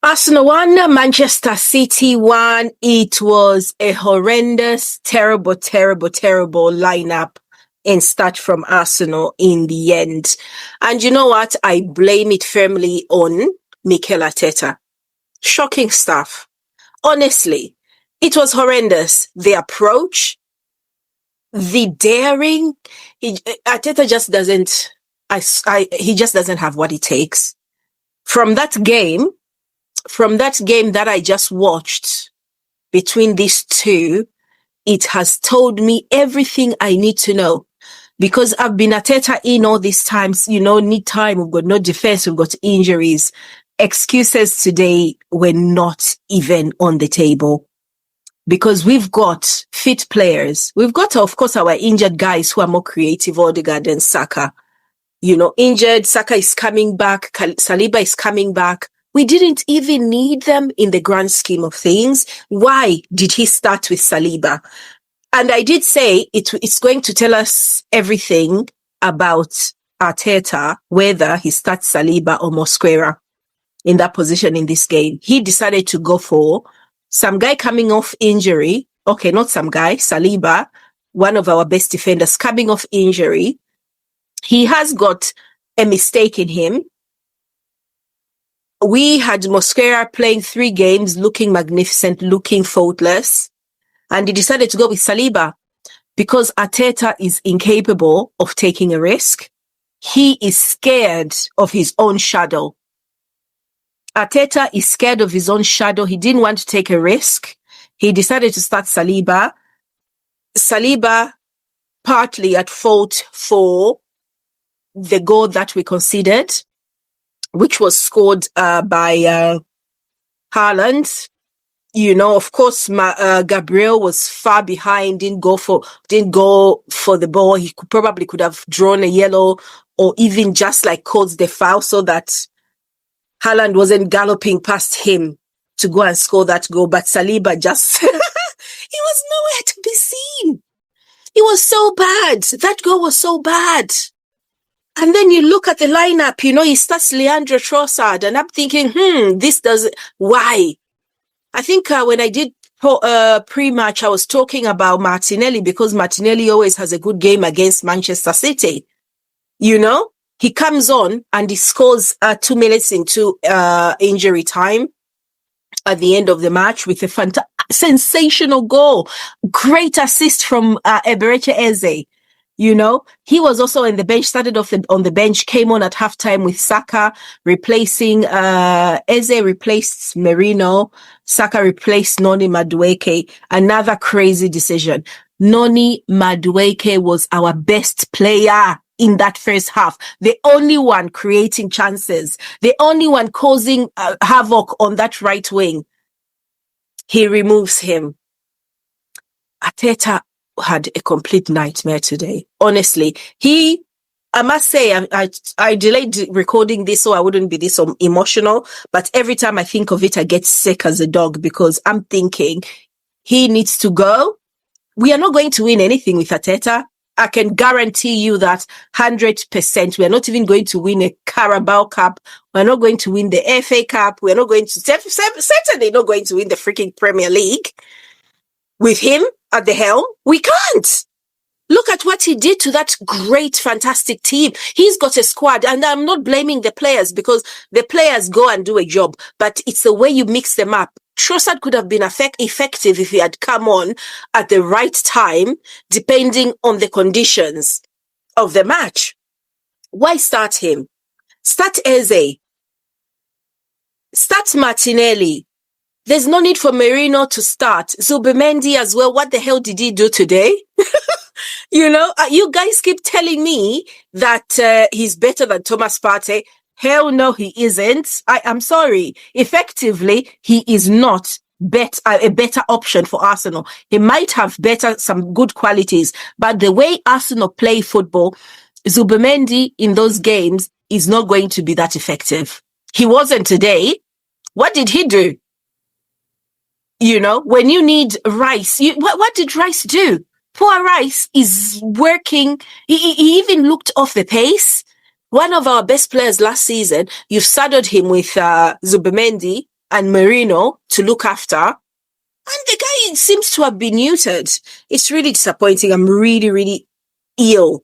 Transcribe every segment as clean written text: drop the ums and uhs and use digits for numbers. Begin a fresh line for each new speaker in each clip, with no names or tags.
Arsenal 1, Manchester City 1. It was a horrendous, terrible lineup and start from Arsenal in the end. And you know what? I blame it firmly on Mikel Arteta. Shocking stuff. Honestly, it was horrendous. The approach, the daring. Arteta just doesn't. He just doesn't have what it takes. From that game that I just watched between these two, it has told me everything I need to know. Because I've been Arteta in all these times, need time. We've got no defense. We've got injuries. Excuses today were not even on the table. Because we've got fit players. We've got, of course, our injured guys who are more creative, Odegaard and Saka. Injured, Saka is coming back, Saliba is coming back. We didn't even need them in the grand scheme of things. Why did he start with Saliba? And I did say it's going to tell us everything about Arteta, whether he starts Saliba or Mosquera in that position in this game. He decided to go for some guy coming off injury. Okay, not some guy, Saliba, one of our best defenders coming off injury. He has got a mistake in him. We had Mosquera playing 3 games, looking magnificent, looking faultless. And he decided to go with Saliba because Arteta is incapable of taking a risk. He is scared of his own shadow. Arteta is scared of his own shadow. He didn't want to take a risk. He decided to start Saliba. Saliba partly at fault for the goal that we conceded, which was scored by Haaland. Of course, Gabriel was far behind, didn't go for the ball. He probably could have drawn a yellow or even just caused the foul so that Haaland wasn't galloping past him to go and score that goal. But Saliba just, he was nowhere to be seen. It was so bad. That goal was so bad. And then you look at the lineup, he starts Leandro Trossard, and I'm thinking, why? I think when I did pre-match, I was talking about Martinelli because Martinelli always has a good game against Manchester City. He comes on and he scores 2 minutes into injury time at the end of the match with a sensational goal. Great assist from Eberechi Eze. He was also on the bench, started off on the bench, came on at halftime with Saka, replacing, Eze replaced Merino, Saka replaced Noni Madueke. Another crazy decision. Noni Madueke was our best player in that first half. The only one creating chances, the only one causing havoc on that right wing. He removes him. Arteta had a complete nightmare today. Honestly, I must say, I delayed recording this so I wouldn't be this emotional, but every time I think of it, I get sick as a dog because I'm thinking he needs to go. We are not going to win anything with Arteta. I can guarantee you that 100%. We are not even going to win a Carabao Cup. We're not going to win the FA Cup. We're not going to, certainly not going to win the freaking Premier League. With him at the helm, we can't. Look at what he did to that great, fantastic team. He's got a squad, and I'm not blaming the players because the players go and do a job, but it's the way you mix them up. Trossard could have been effective if he had come on at the right time, depending on the conditions of the match. Why start him? Start Eze. Start Martinelli. There's no need for Merino to start. Zubimendi as well. What the hell did he do today? You guys keep telling me that he's better than Thomas Partey. Hell no, he isn't. I'm sorry. Effectively, he is not a better option for Arsenal. He might have some good qualities, but the way Arsenal play football, Zubimendi in those games is not going to be that effective. He wasn't today. What did he do? When you need Rice, what did Rice do? Poor Rice is working. He even looked off the pace. One of our best players last season, you've saddled him with Zubimendi. and Merino to look after, and the guy seems to have been neutered. It's really disappointing. I'm really, really ill.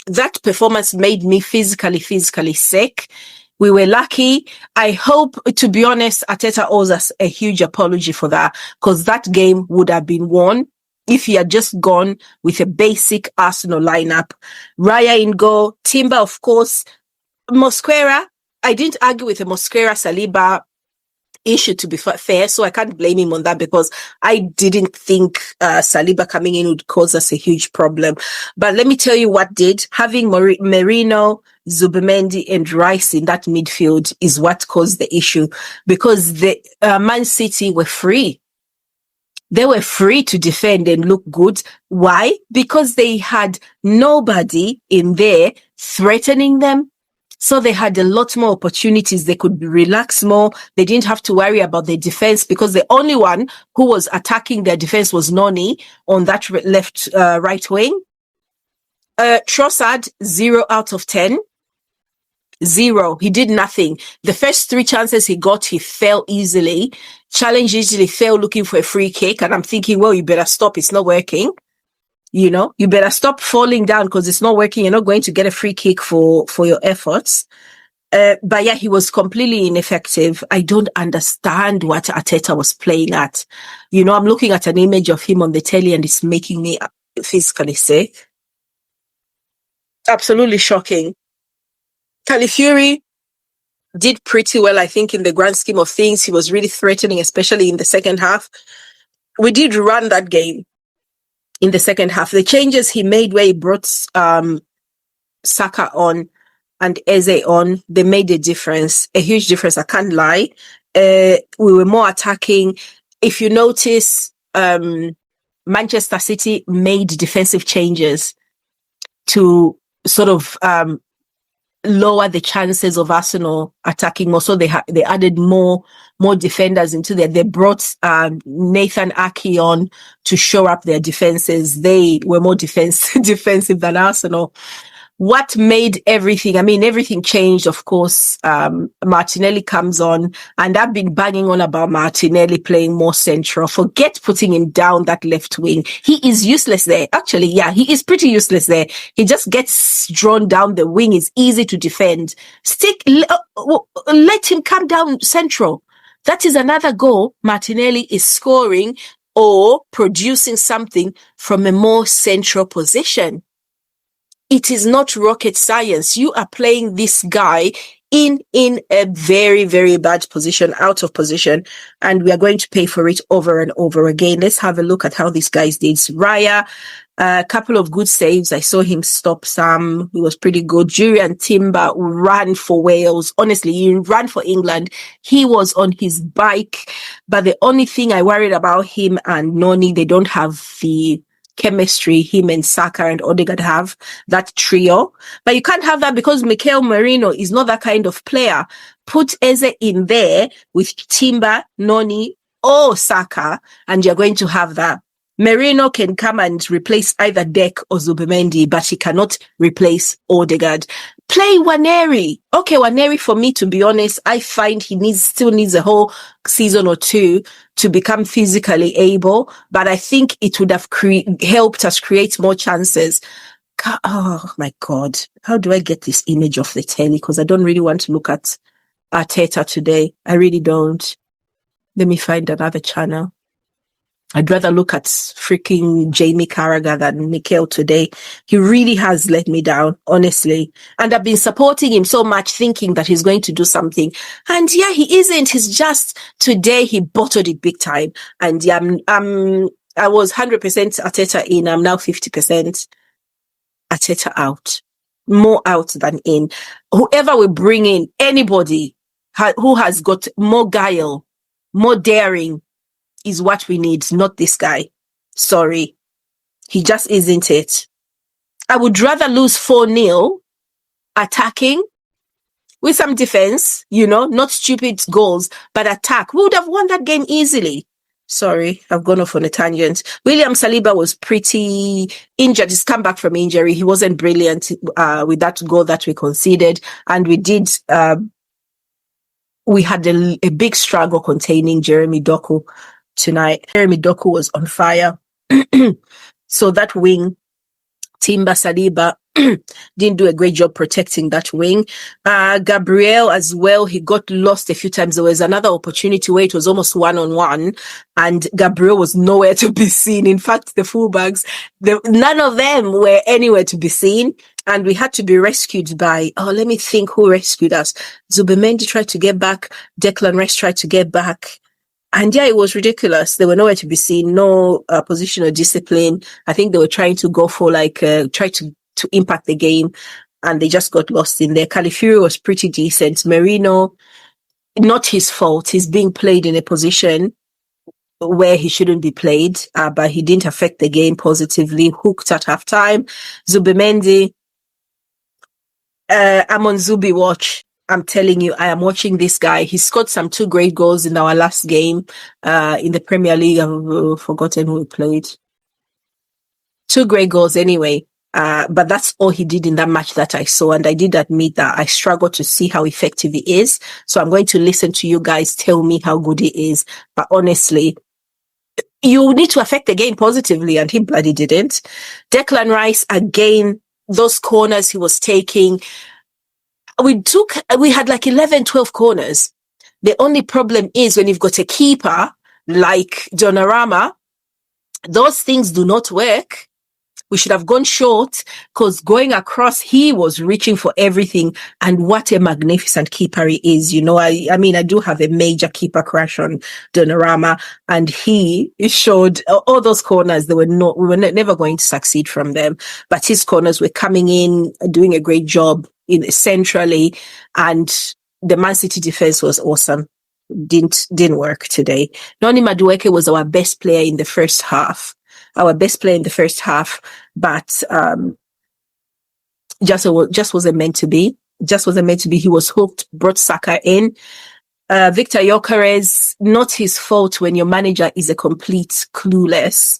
That performance made me physically sick. We were lucky. I hope, to be honest, Arteta owes us a huge apology for that, because that game would have been won if he had just gone with a basic Arsenal lineup. Raya in goal, Timber, of course, Mosquera. I didn't argue with the Mosquera Saliba issue, to be fair, so I can't blame him on that, because I didn't think Saliba coming in would cause us a huge problem. But let me tell you what did. Having Merino, Zubimendi and Rice in that midfield is what caused the issue, because the Man City were free. They were free to defend and look good. Why? Because they had nobody in there threatening them. So they had a lot more opportunities. They could relax more. They didn't have to worry about their defense, because the only one who was attacking their defense was Noni on that right wing. Trossard, 0 out of 10. 0. He did nothing. The first 3 chances he got, he fell easily. Challenge easily fell looking for a free kick. And I'm thinking, well, you better stop. It's not working. You know, you better stop falling down, because it's not working. You're not going to get a free kick for your efforts. But yeah, he was completely ineffective. I don't understand what Arteta was playing at. You know, I'm looking at an image of him on the telly and it's making me physically sick. Absolutely shocking. Califury did pretty well, I think, in the grand scheme of things. He was really threatening, especially in the second half. We did run that game in the second half. The changes he made, where he brought Saka on and Eze on, they made a difference, a huge difference. I can't lie. We were more attacking. If you notice, Manchester City made defensive changes to sort of lower the chances of Arsenal attacking more. So they added more defenders into there. They brought Nathan Ake on to shore up their defenses. They were more defensive than Arsenal. What made everything? I mean, everything changed, of course. Martinelli comes on, and I've been banging on about Martinelli playing more central. Forget putting him down that left wing. He is useless there. Actually, yeah, he is pretty useless there. He just gets drawn down the wing. It's easy to defend. Let him come down central. That is another goal. Martinelli is scoring or producing something from a more central position. It is not rocket science. You are playing this guy in a very, very bad position, out of position, and we are going to pay for it over and over again. Let's have a look at how these guys did. Raya, a couple of good saves. I saw him stop some. He was pretty good. Julian Timber ran for Wales. Honestly, he ran for England. He was on his bike. But the only thing I worried about him and Noni, they don't have the chemistry him and Saka and Odegaard have, that trio. But you can't have that, because Mikel Merino is not that kind of player. Put Eze in there with Timber, Noni, or Saka, and you're going to have that. Merino can come and replace either Dek or Zubimendi, but he cannot replace Odegaard. Play Waneri. Okay, Waneri, for me, to be honest, I find he still needs a whole season or two to become physically able, but I think it would have helped us create more chances. Oh my God. How do I get this image off the telly? Because I don't really want to look at Arteta today. I really don't. Let me find another channel. I'd rather look at freaking Jamie Carragher than Mikel today. He really has let me down, honestly. And I've been supporting him so much, thinking that he's going to do something. And yeah, he isn't. He's just, today he bottled it big time. And yeah, I was 100% Arteta in. I'm now 50% Arteta out. More out than in. Whoever we bring in, anybody who has got more guile, more daring, is what we need, not this guy. Sorry. He just isn't it. I would rather lose 4-0 attacking with some defense, you know, not stupid goals, but attack. We would have won that game easily. Sorry, I've gone off on a tangent. William Saliba was pretty injured. He's come back from injury. He wasn't brilliant with that goal that we conceded. And we did we had a big struggle containing Jeremy Doku tonight. Jeremy Doku was on fire. So that wing, Timber Saliba didn't do a great job protecting that wing. Gabriel as well, he got lost a few times. There was another opportunity where it was almost one-on-one and Gabriel was nowhere to be seen. In fact, the fullbacks, none of them were anywhere to be seen. And we had to be rescued by, let me think who rescued us. Zubimendi tried to get back. Declan Rice tried to get back. And yeah, it was ridiculous. They were nowhere to be seen, no positional discipline. I think they were trying to go for try to impact the game, and they just got lost in there. Califury was pretty decent. Merino, not his fault. He's being played in a position where he shouldn't be played, but he didn't affect the game positively. Hooked at halftime. Zubimendi, I'm on Zubi watch. I'm telling you, I am watching this guy. He scored some 2 great goals in our last game in the Premier League. I've forgotten who he played. 2 great goals anyway. But that's all he did in that match that I saw. And I did admit that I struggled to see how effective he is. So I'm going to listen to you guys tell me how good he is. But honestly, you need to affect the game positively, and he bloody didn't. Declan Rice, again, those corners he was taking, we had like 11, 12 corners. The only problem is when you've got a keeper like Donnarumma, those things do not work. We should have gone short, because going across, he was reaching for everything. And what a magnificent keeper he is. You know, I mean, I do have a major keeper crush on Donnarumma, and he showed all those corners. We were never going to succeed from them, but his corners were coming in, doing a great job centrally, and the Man City defense was awesome. Didn't work today. Noni Madueke was our best player in the first half. But just wasn't meant to be. He was hooked, brought Saka in. Victor Gyökeres, not his fault when your manager is a complete clueless.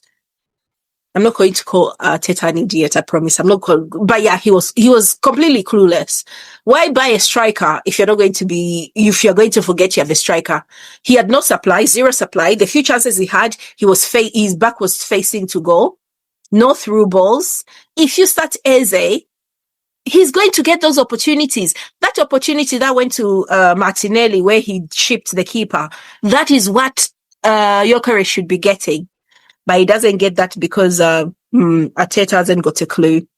I'm not going to call Teta an idiot, I promise. But yeah, he was completely clueless. Why buy a striker if you're going to forget you have a striker? He had no supply, 0 supply. The few chances he had, his back was facing to goal. No through balls. If you start Eze, he's going to get those opportunities. That opportunity that went to Martinelli, where he chipped the keeper, that is what Gyökeres should be getting. But he doesn't get that because Arteta hasn't got a clue.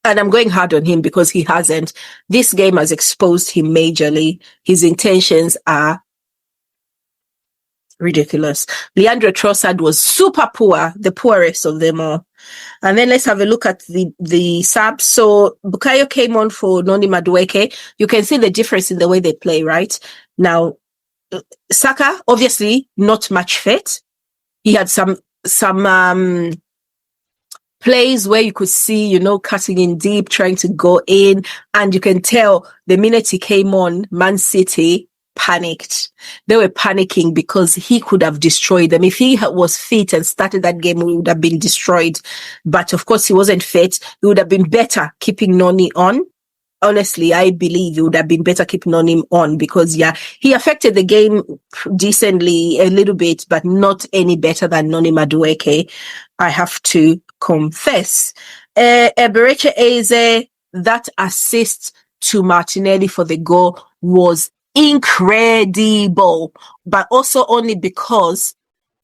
And I'm going hard on him because he hasn't. This game has exposed him majorly. His intentions are ridiculous. Leandro Trossard was super poor, the poorest of them all. And then let's have a look at the subs. So Bukayo came on for Noni Madueke. You can see the difference in the way they play, right? Now, Saka, obviously not much fit. He had some plays where you could see, cutting in deep, trying to go in. And you can tell the minute he came on, Man City panicked. They were panicking because he could have destroyed them. If he was fit and started that game, we would have been destroyed. But of course, he wasn't fit. It would have been better keeping Noni on. Honestly, I believe it would have been better keeping him on because, he affected the game decently a little bit, but not any better than Noni Madueke, I have to confess. Eberechi Eze, that assist to Martinelli for the goal was incredible, but also only because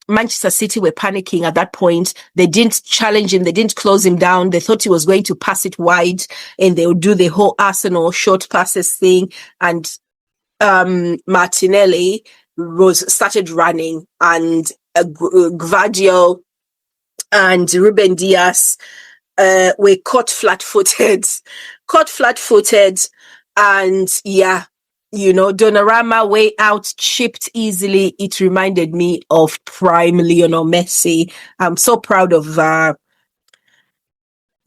Manchester City were panicking at that point. They didn't challenge him. They didn't close him down. They thought he was going to pass it wide and they would do the whole Arsenal short passes thing. And Martinelli started running, and Gvardiol and Ruben Dias were caught flat-footed. And Donnarumma way out, chipped easily. It reminded me of prime Lionel Messi. I'm so proud of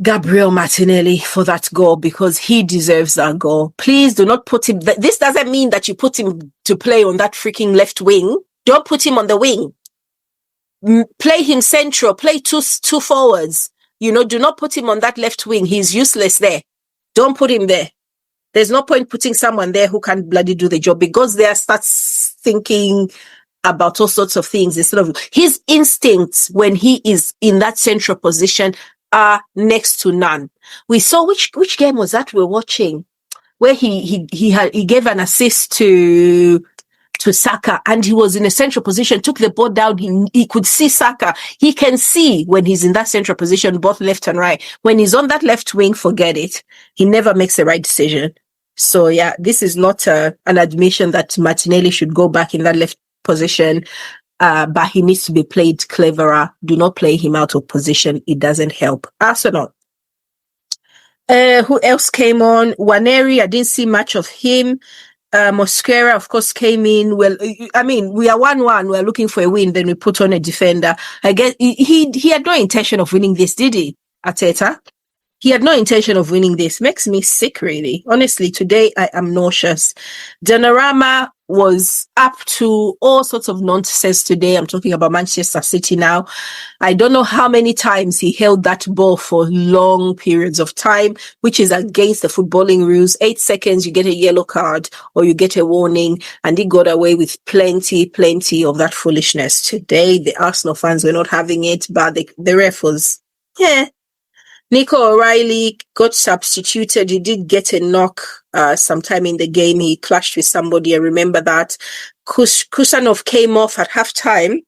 Gabriel Martinelli for that goal because he deserves that goal. Please do not put him. This doesn't mean that you put him to play on that freaking left wing. Don't put him on the wing. Play him central. Play two forwards. Do not put him on that left wing. He's useless there. Don't put him there. There's no point putting someone there who can't bloody do the job, because they start thinking about all sorts of things instead of his instincts when he is in that central position are next to none. We saw which game was that we're watching, where he gave an assist to Saka, and he was in a central position, took the ball down. He could see Saka. He can see when he's in that central position, both left and right. When he's on that left wing, forget it. He never makes the right decision. So yeah, this is not an admission that Martinelli should go back in that left position, but he needs to be played cleverer. Do not play him out of position. It doesn't help. Arsenal. Who else came on? Waneri, I didn't see much of him. Mosquera, of course, came in. Well, I mean, we are 1-1. We're looking for a win. Then we put on a defender. I guess he had no intention of winning this, did he, Arteta? He had no intention of winning this. Makes me sick, really. Honestly, today I am nauseous. Donnarumma was up to all sorts of nonsense today. I'm talking about Manchester City now. I don't know how many times he held that ball for long periods of time, which is against the footballing rules. 8 seconds, you get a yellow card or you get a warning, and he got away with plenty of that foolishness. Today, the Arsenal fans were not having it, but the ref was, yeah. Nico O'Reilly got substituted. He did get a knock sometime in the game. He clashed with somebody. I remember that. Kusanov came off at halftime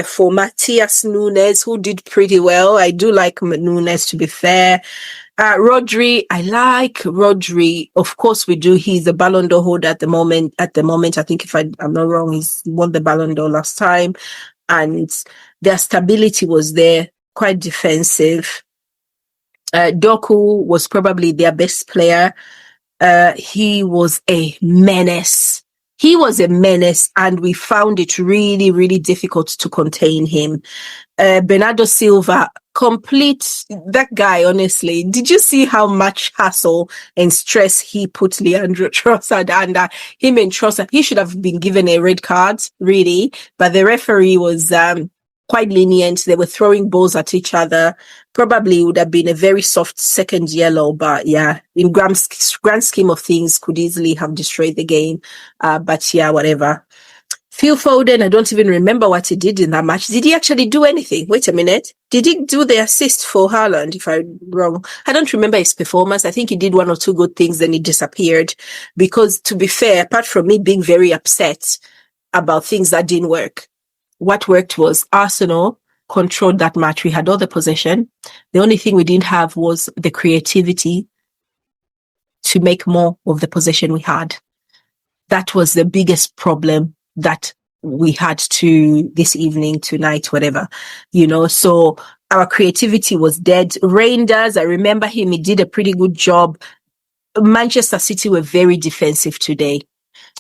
for Matthias Nunes, who did pretty well. I do like Nunes, to be fair. Rodri, I like Rodri. Of course we do. He's the Ballon d'Or holder at the moment. I think if I'm not wrong, he won the Ballon d'Or last time. And their stability was there, quite defensive. Doku was probably their best player. He was a menace. And we found it really, really difficult to contain him. Bernardo Silva, that guy, honestly. Did you see how much hassle and stress he put Leandro Trossard under? Him and Trossard, he should have been given a red card, really. But the referee was quite lenient. They were throwing balls at each other. Probably would have been a very soft second yellow, but yeah, in grand scheme of things, could easily have destroyed the game. But yeah, whatever. Phil Foden, I don't even remember what he did in that match. Did he actually do anything? Wait a minute. Did he do the assist for Haaland, if I'm wrong? I don't remember his performance. I think he did 1 or 2 good things, then he disappeared. Because to be fair, apart from me being very upset about things that didn't work, what worked was Arsenal controlled that match. We had all the possession. The only thing we didn't have was the creativity to make more of the possession we had. That was the biggest problem that we had to this evening, tonight, whatever, so our creativity was dead. Reinders, I remember him. He did a pretty good job. Manchester City were very defensive today.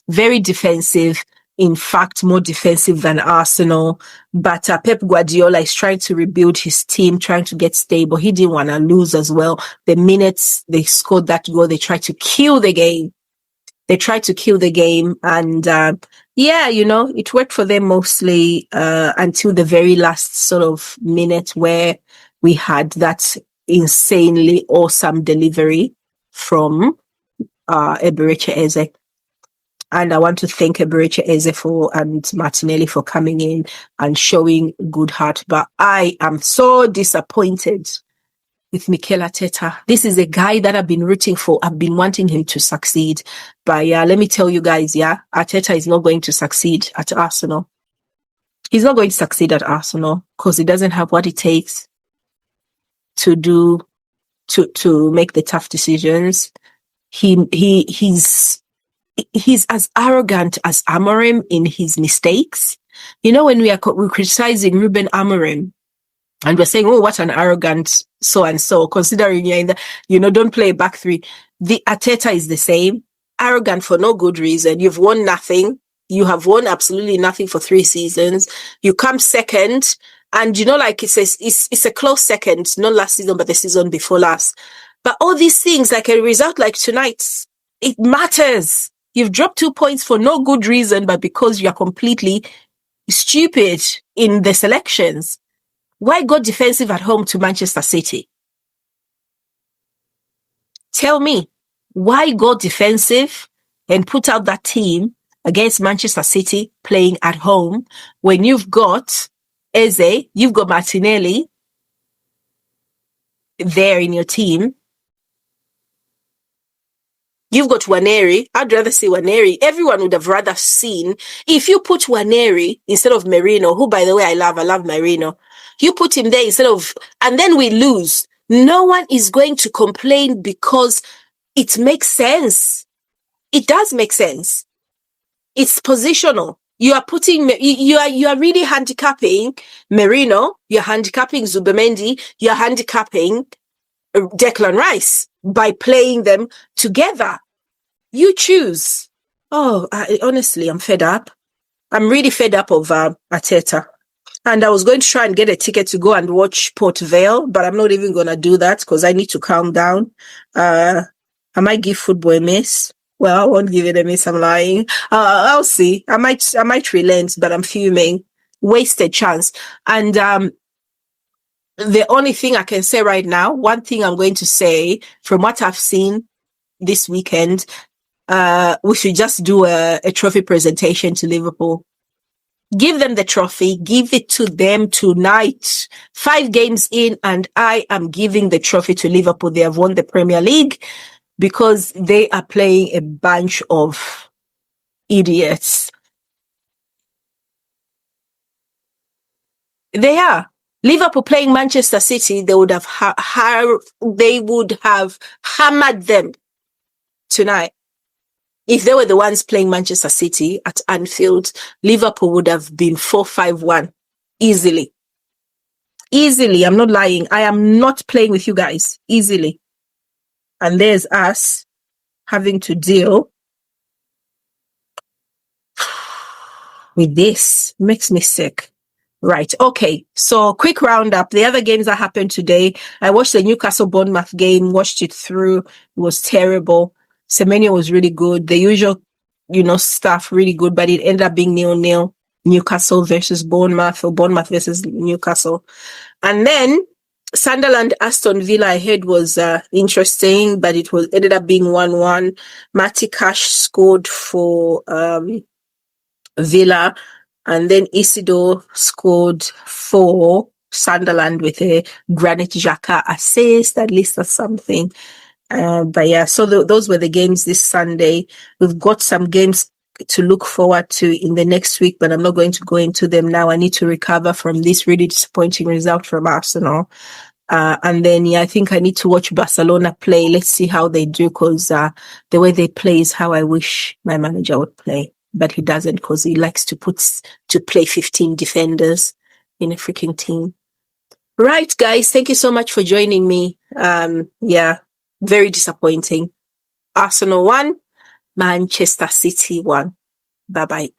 Very defensive. In fact, more defensive than Arsenal. But Pep Guardiola is trying to rebuild his team, trying to get stable. He didn't want to lose as well. The minutes they scored that goal, they tried to kill the game. And it worked for them mostly until the very last sort of minute where we had that insanely awesome delivery from Eberechi Eze. And I want to thank Eberechi Eze and Martinelli for coming in and showing good heart. But I am so disappointed with Mikel Arteta. This is a guy that I've been rooting for. I've been wanting him to succeed. But yeah, let me tell you guys, Arteta is not going to succeed at Arsenal. He's not going to succeed at Arsenal because he doesn't have what it takes to make the tough decisions. He's as arrogant as Amorim in his mistakes. When we're criticizing Ruben Amorim and we're saying, oh, what an arrogant so-and-so, considering you're in the, don't play back three. The Arteta is the same. Arrogant for no good reason. You've won nothing. You have won absolutely nothing for 3 seasons. You come second, and it's a close second, not last season, but the season before last. But all these things, like a result like tonight's, it matters. You've dropped 2 points for no good reason, but because you're completely stupid in the selections. Why go defensive at home to Manchester City? Tell me. Why go defensive and put out that team against Manchester City playing at home when you've got Eze, you've got Martinelli there in your team? You've got Waneri. I'd rather see Waneri. Everyone would have rather seen, if you put Waneri instead of Merino, who, by the way, I love Merino. You put him there instead of, and then we lose. No one is going to complain because it makes sense. It does make sense. It's positional. You are putting, you are really handicapping Merino. You're handicapping Zubimendi. You're handicapping Declan Rice by playing them together. You choose. Oh, honestly, I'm fed up. I'm really fed up of Arteta. And I was going to try and get a ticket to go and watch Port Vale, but I'm not even going to do that because I need to calm down. I might give football a miss. Well, I won't give it a miss. I'm lying. I'll see. I might relent, but I'm fuming. Wasted chance. And the only thing I can say right now, one thing I'm going to say from what I've seen this weekend, we should just do a trophy presentation to Liverpool. Give them the trophy. Give it to them tonight. 5 games in, and I am giving the trophy to Liverpool. They have won the Premier League because they are playing a bunch of idiots. They are. Liverpool playing Manchester City, they would have hammered them tonight. If they were the ones playing Manchester City at Anfield, Liverpool would have been 4-5-1 easily. Easily. I'm not lying. I am not playing with you guys. Easily. And there's us having to deal with this. Makes me sick. Right. Okay. So quick roundup. The other games that happened today. I watched the Newcastle Bournemouth game, watched it through. It was terrible. Semenyo was really good. The usual, stuff really good, but it ended up being 0-0. Newcastle versus Bournemouth, or Bournemouth versus Newcastle. And then Sunderland Aston Villa, I heard was interesting, but it ended up being 1-1. Matty Cash scored for Villa, and then Isidore scored for Sunderland with a Granit Xhaka assist, at least that's something. But yeah, so those were the games this Sunday. We've got some games to look forward to in the next week, but I'm not going to go into them now. I need to recover from this really disappointing result from Arsenal. And then, I think I need to watch Barcelona play. Let's see how they do, because the way they play is how I wish my manager would play. But he doesn't, because he likes to play 15 defenders in a freaking team. Right, guys, thank you so much for joining me. Very disappointing. Arsenal won, Manchester City won. Bye-bye.